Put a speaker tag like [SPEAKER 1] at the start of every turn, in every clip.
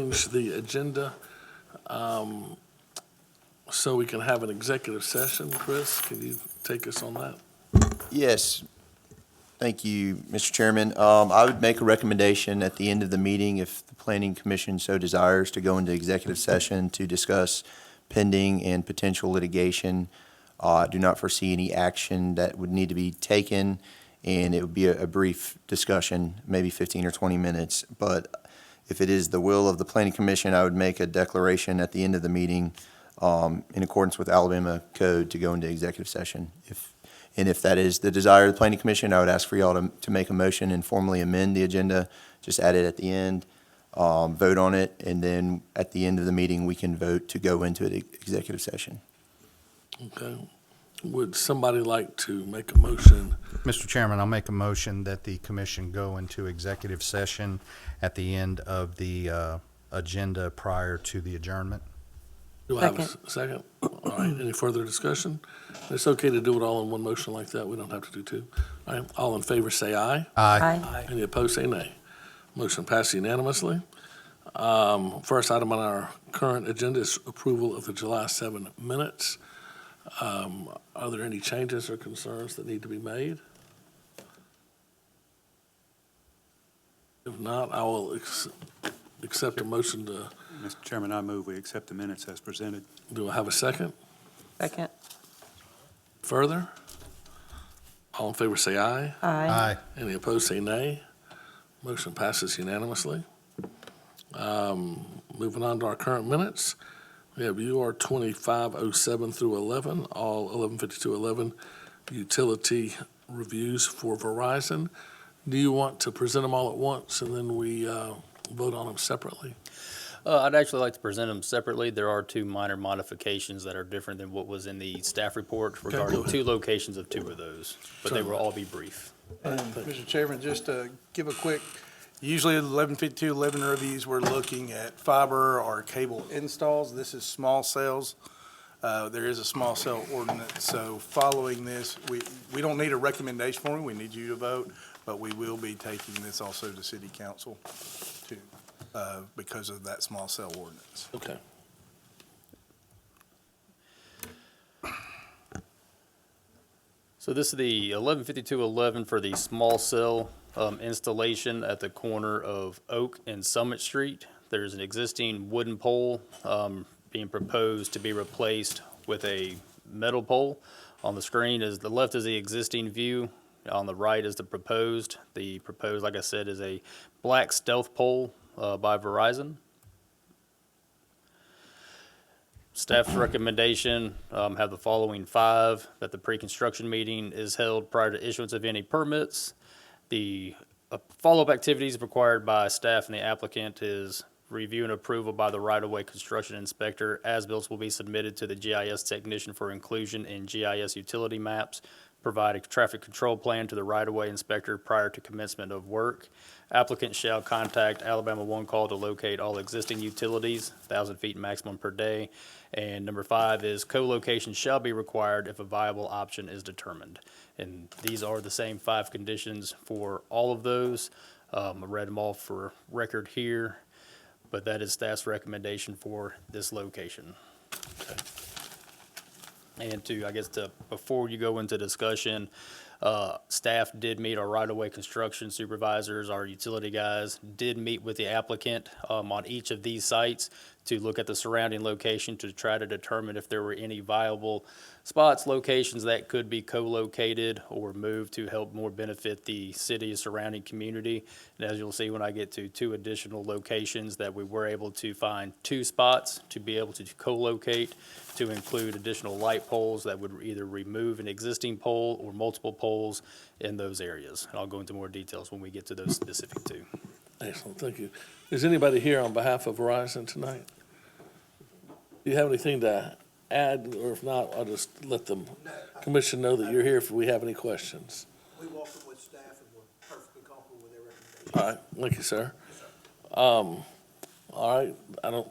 [SPEAKER 1] change the agenda so we can have an executive session. Chris, can you take us on that?
[SPEAKER 2] Yes. Thank you, Mr. Chairman. I would make a recommendation at the end of the meeting, if the Planning Commission so desires, to go into executive session to discuss pending and potential litigation. I do not foresee any action that would need to be taken, and it would be a brief discussion, maybe 15 or 20 minutes. But if it is the will of the Planning Commission, I would make a declaration at the end of the meeting in accordance with Alabama Code to go into executive session. If that is the desire of the Planning Commission, I would ask for y'all to make a motion and formally amend the agenda, just add it at the end, vote on it, and then at the end of the meeting, we can vote to go into an executive session.
[SPEAKER 1] Okay. Would somebody like to make a motion?
[SPEAKER 3] Mr. Chairman, I'll make a motion that the commission go into executive session at the end of the agenda prior to the adjournment.
[SPEAKER 1] Do I have a second? All right, any further discussion? It's okay to do it all in one motion like that. We don't have to do two. All right, all in favor say aye.
[SPEAKER 3] Aye.
[SPEAKER 1] Any opposed say nay. Motion passes unanimously. First item on our current agenda is approval of the July 7 minutes. Are there any changes or concerns that need to be made? If not, I will accept a motion to,
[SPEAKER 4] Mr. Chairman, I move we accept the minutes as presented.
[SPEAKER 1] do I have a second?
[SPEAKER 5] Second.
[SPEAKER 1] Further? All in favor say aye.
[SPEAKER 3] Aye.
[SPEAKER 1] Any opposed say nay. Motion passes unanimously. Moving on to our current minutes. We have UR 2507 through 11, all 115211 utility reviews for Verizon. Do you want to present them all at once and then we vote on them separately?
[SPEAKER 6] I'd actually like to present them separately. There are two minor modifications that are different than what was in the staff report regarding two locations of two of those, but they will all be brief.
[SPEAKER 7] And Mr. Chairman, just to give a quick, usually 115211 reviews, we're looking at fiber or cable installs. This is small cells. There is a small cell ordinance, so following this, we don't need a recommendation for it. We need you to vote, but we will be taking this also to City Council too, because of that small cell ordinance.
[SPEAKER 1] Okay.
[SPEAKER 6] So this is the 115211 for the small cell installation at the corner of Oak and Summit Street. There's an existing wooden pole being proposed to be replaced with a metal pole. On the screen is the left is the existing view. On the right is the proposed. The proposed, like I said, is a black stealth pole by Verizon. Staff's recommendation have the following 5: that the pre-construction meeting is held prior to issuance of any permits. The follow-up activities required by staff and the applicant is review and approval by the right-of-way construction inspector. As-built will be submitted to the GIS technician for inclusion in GIS utility maps. Provide a traffic control plan to the right-of-way inspector prior to commencement of work. Applicant shall contact Alabama One Call to locate all existing utilities, 1,000 feet maximum per day. And number 5 is co-location shall be required if a viable option is determined. And these are the same 5 conditions for all of those. I read them all for record here, but that is staff's recommendation for this location. And before you go into discussion, staff did meet our right-of-way construction supervisors, our utility guys, did meet with the applicant on each of these sites to look at the surrounding location to try to determine if there were any viable spots, locations that could be co-located or moved to help more benefit the city and surrounding community. And as you'll see when I get to 2 additional locations, that we were able to find 2 spots to be able to co-locate, to include additional light poles that would either remove an existing pole or multiple poles in those areas. And I'll go into more details when we get to those specific 2.
[SPEAKER 1] Excellent, thank you. Is anybody here on behalf of Verizon tonight? Do you have anything to add, or if not, I'll just let the commission know that you're here if we have any questions.
[SPEAKER 8] We welcome with staff and we're perfectly comfortable with their recommendations.
[SPEAKER 1] All right, thank you, sir. All right,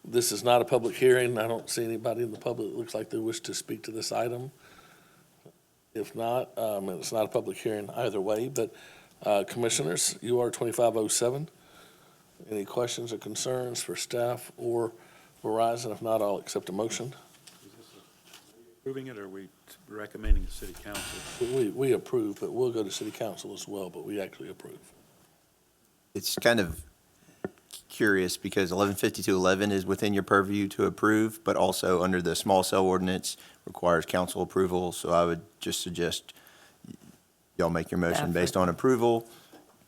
[SPEAKER 1] this is not a public hearing. I don't see anybody in the public that looks like they wish to speak to this item. If not, it's not a public hearing either way, but commissioners, UR 2507, Any questions or concerns for staff or Verizon? If not, I'll accept a motion.
[SPEAKER 4] Approving it, or are we recommending to city council?
[SPEAKER 1] We approve, but we'll go to city council as well, but we actually approve.
[SPEAKER 2] It's kind of curious because 115211 is within your purview to approve, but also under the small cell ordinance requires council approval. So I would just suggest y'all make your motion based on approval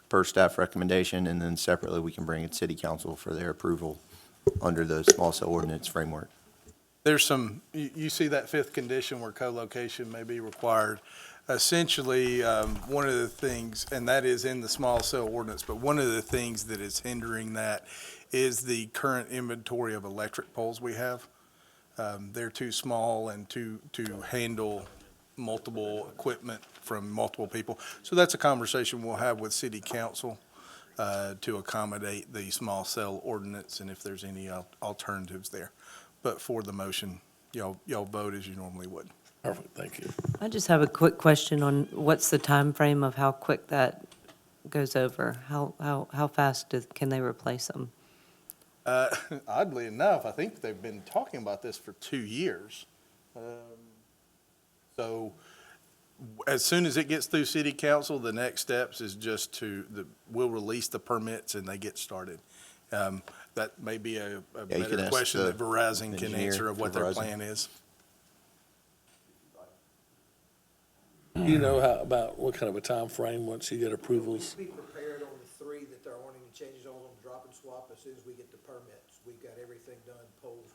[SPEAKER 2] per staff recommendation, and then separately we can bring it to city council for their approval under the small cell ordinance framework.
[SPEAKER 7] There's some, you see that fifth condition where co-location may be required. Essentially, one of the things, and that is in the small cell ordinance, but one of the things that is hindering that is the current inventory of electric poles we have. They're too small and to handle multiple equipment from multiple people. So that's a conversation we'll have with city council to accommodate the small cell ordinance and if there's any alternatives there. But for the motion, y'all vote as you normally would.
[SPEAKER 1] Perfect, thank you.
[SPEAKER 5] I just have a quick question on what's the time frame of how quick that goes over? How fast can they replace them?
[SPEAKER 7] Oddly enough, I think they've been talking about this for 2 years. So as soon as it gets through city council, the next steps is just we'll release the permits and they get started. That may be a
[SPEAKER 2] can
[SPEAKER 7] better
[SPEAKER 2] ask
[SPEAKER 7] question
[SPEAKER 2] the
[SPEAKER 7] that Verizon can
[SPEAKER 2] engineer
[SPEAKER 7] answer of
[SPEAKER 2] for
[SPEAKER 7] what their
[SPEAKER 2] Verizon.
[SPEAKER 7] plan is.
[SPEAKER 1] You know about what kind of a time frame once you get approvals?
[SPEAKER 8] Be prepared on the three that there aren't any changes on them, drop and swap as soon as we get the permits. We've got everything done, poles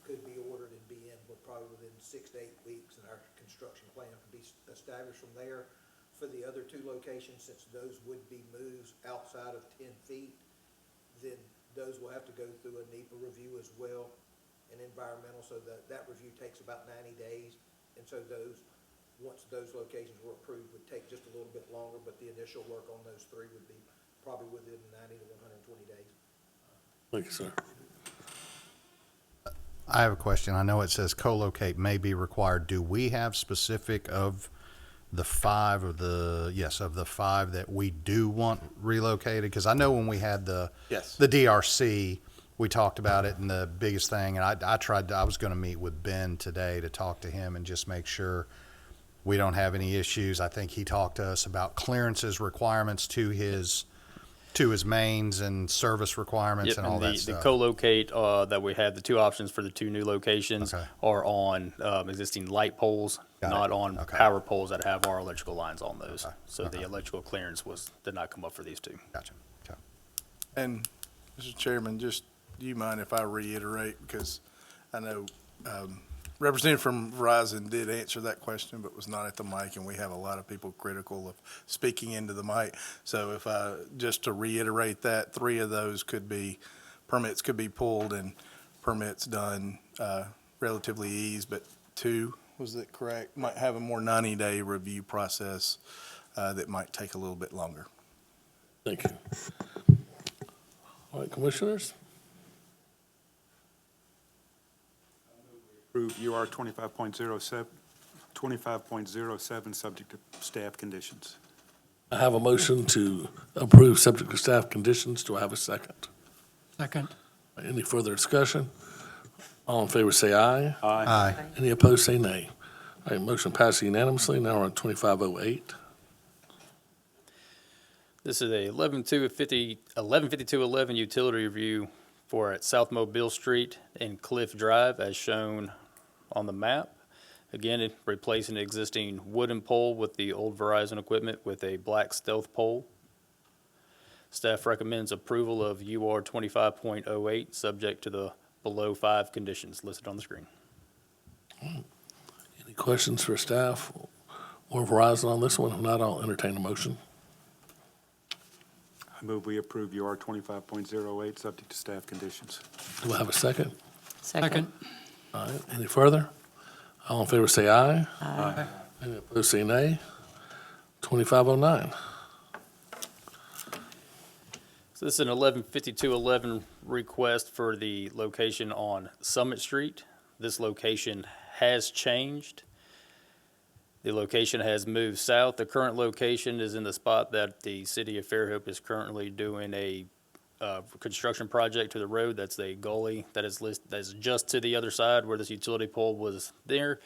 [SPEAKER 8] could be ordered and be in, probably within 6 to 8 weeks, and our construction plan could be established from there. For the other two locations, since those would be moves outside of 10 feet, then those will have to go through a NEPA review as well, and environmental, so that review takes about 90 days. And so once those locations were approved, would take just a little bit longer, but the initial work on those three would be probably within 90 to 120 days.
[SPEAKER 1] Thank you, sir.
[SPEAKER 3] I have a question. I know it says co-locate may be required. Do we have specific of the five that we do want relocated? Because I know when we had the
[SPEAKER 7] Yes.
[SPEAKER 3] DRC, we talked about it, and the biggest thing, and I was going to meet with Ben today to talk to him and just make sure we don't have any issues. I think he talked to us about clearances requirements to his mains and service requirements
[SPEAKER 6] Yep,
[SPEAKER 3] and all that
[SPEAKER 6] the
[SPEAKER 3] stuff.
[SPEAKER 6] co-locate, that we have, the two options for the two new locations
[SPEAKER 3] Okay.
[SPEAKER 6] are on, existing light poles,
[SPEAKER 3] Got it.
[SPEAKER 6] not on
[SPEAKER 3] Okay.
[SPEAKER 6] power poles that have our electrical lines on those.
[SPEAKER 3] Okay.
[SPEAKER 6] So the
[SPEAKER 3] Okay.
[SPEAKER 6] electrical clearance did not come up for these two.
[SPEAKER 3] Gotcha. Okay.
[SPEAKER 7] And, Mr. Chairman, do you mind if I reiterate, because I know Representative from Verizon did answer that question, but was not at the mic, and we have a lot of people critical of speaking into the mic. So just to reiterate that, 3 of those permits could be pulled and permits done relatively easy, but 2, was it correct, might have a more 90-day review process that might take a little bit longer.
[SPEAKER 1] Thank you. All right, commissioners?
[SPEAKER 4] Approve UR 25.07, subject to staff conditions.
[SPEAKER 1] I have a motion to approve subject to staff conditions. Do I have a second?
[SPEAKER 9] Second.
[SPEAKER 1] Any further discussion? All in favor say aye.
[SPEAKER 3] Aye.
[SPEAKER 1] Any opposed say nay. All right, motion passes unanimously. Now we're on 2508.
[SPEAKER 6] This is a 115211 utility review for at South Mobile Street and Cliff Drive as shown on the map. Again, replacing the existing wooden pole with the old Verizon equipment with a black stealth pole. Staff recommends approval of UR 25.08, subject to the below 5 conditions listed on the screen.
[SPEAKER 1] Any questions for staff or Verizon on this one? If not, I'll entertain a motion.
[SPEAKER 4] I move we approve UR 25.08, subject to staff conditions.
[SPEAKER 1] Do I have a second?
[SPEAKER 9] Second.
[SPEAKER 1] All right, any further? All in favor say aye.
[SPEAKER 9] Aye.
[SPEAKER 1] Any opposed say nay. 2509.
[SPEAKER 6] So this is an 115211 request for the location on Summit Street. This location has changed. The location has moved south. The current location is in the spot that the city of Fairhope is currently doing a construction project to the road. That's the gully that is that's just to the other side where this utility pole was there.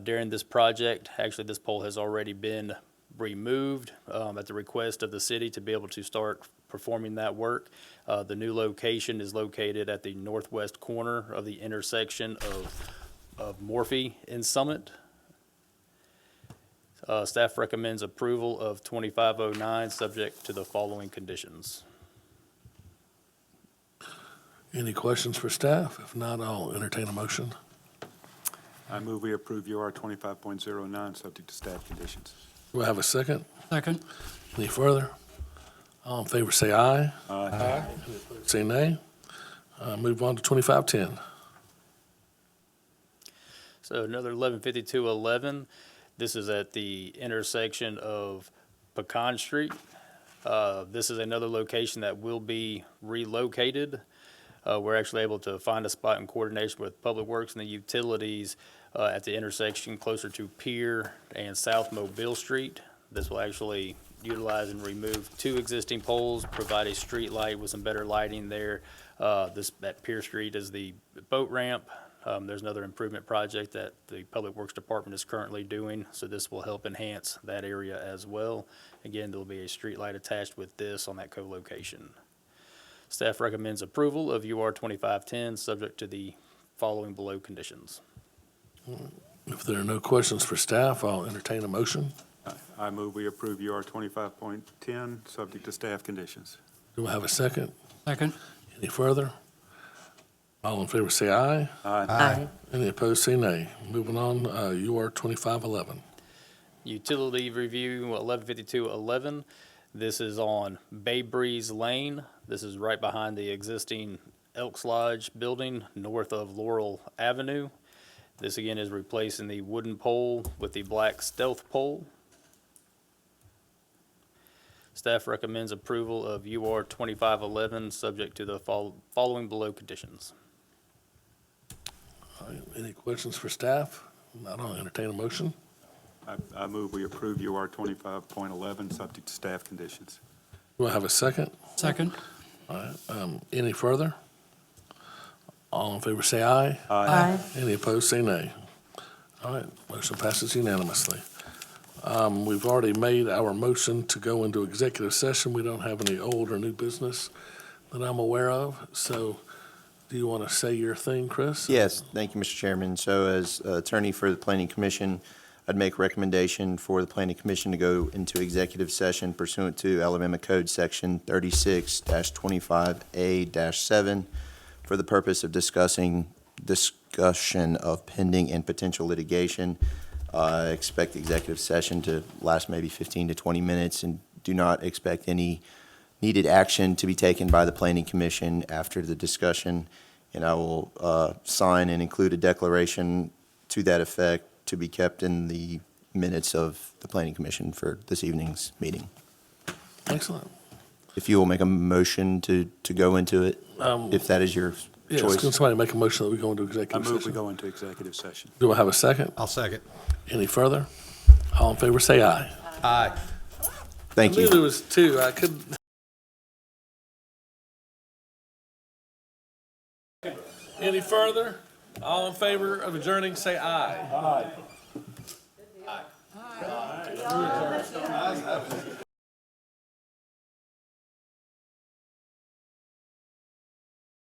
[SPEAKER 6] During this project, actually, this pole has already been removed at the request of the city to be able to start performing that work. The new location is located at the northwest corner of the intersection of Morphe and Summit. Staff recommends approval of 2509, subject to the following conditions.
[SPEAKER 1] Any questions for staff? If not, I'll entertain a motion.
[SPEAKER 4] I move we approve UR 25.09, subject to staff conditions.
[SPEAKER 1] Do I have a second?
[SPEAKER 9] Second.
[SPEAKER 1] Any further? All in favor say aye.
[SPEAKER 4] Aye.
[SPEAKER 1] Any opposed say nay. Move on to 2510.
[SPEAKER 6] So another 115211, this is at the intersection of Pecan Street. This is another location that will be relocated. We're actually able to find a spot in coordination with Public Works and the utilities at the intersection closer to Pier and South Mobile Street. This will actually utilize and remove 2 existing poles, provide a street light with some better lighting there. At Pier Street is the boat ramp. There's another improvement project that the Public Works Department is currently doing, so this will help enhance that area as well. Again, there'll be a street light attached with this on that co-location. Staff recommends approval of UR 2510, subject to the following below conditions.
[SPEAKER 1] If there are no questions for staff, I'll entertain a motion.
[SPEAKER 4] I move we approve UR 25.10, subject to staff conditions.
[SPEAKER 1] Do I have a second?
[SPEAKER 9] Second.
[SPEAKER 1] Any further? All in favor say aye.
[SPEAKER 5] Aye.
[SPEAKER 1] Any opposed say nay. Moving on, UR 2511.
[SPEAKER 6] Utility review 115211. This is on Bay Breeze Lane. This is right behind the existing Elks Lodge building north of Laurel Avenue. This again is replacing the wooden pole with the black stealth pole. Staff recommends approval of UR 2511, subject to the following below conditions.
[SPEAKER 1] All right, any questions for staff? Not, I'll entertain a motion.
[SPEAKER 4] I move we approve UR 25.11, subject to staff conditions.
[SPEAKER 1] Do I have a second?
[SPEAKER 9] Second.
[SPEAKER 1] All right, any further? All in favor say aye.
[SPEAKER 5] Aye.
[SPEAKER 1] Any opposed say nay. All right, motion passes unanimously. We've already made our motion to go into executive session. We don't have any old or new business that I'm aware of. So do you want to say your thing, Chris?
[SPEAKER 2] Yes, thank you, Mr. Chairman. So as attorney for the Planning Commission, I'd make a recommendation for the Planning Commission to go into executive session pursuant to Alabama Code Section 36-25A-7 for the purpose of discussion of pending and potential litigation. I expect the executive session to last maybe 15 to 20 minutes and do not expect any needed action to be taken by the Planning Commission after the discussion. And I will sign and include a declaration to that effect to be kept in the minutes of the Planning Commission for this evening's meeting.
[SPEAKER 1] Excellent.
[SPEAKER 2] If you will make a motion to go into it, if that is your
[SPEAKER 1] Yes,
[SPEAKER 2] choice.
[SPEAKER 1] can somebody make a motion that we go into
[SPEAKER 4] I
[SPEAKER 1] executive
[SPEAKER 4] move we
[SPEAKER 1] session?
[SPEAKER 4] go into executive session.
[SPEAKER 1] Do I have a second?
[SPEAKER 3] I'll second.
[SPEAKER 1] Any further? All in favor say aye.
[SPEAKER 3] Aye.
[SPEAKER 2] Thank
[SPEAKER 1] I knew
[SPEAKER 2] you.
[SPEAKER 1] there was 2. I couldn't. Any further? All in favor of adjourning, say aye. Aye.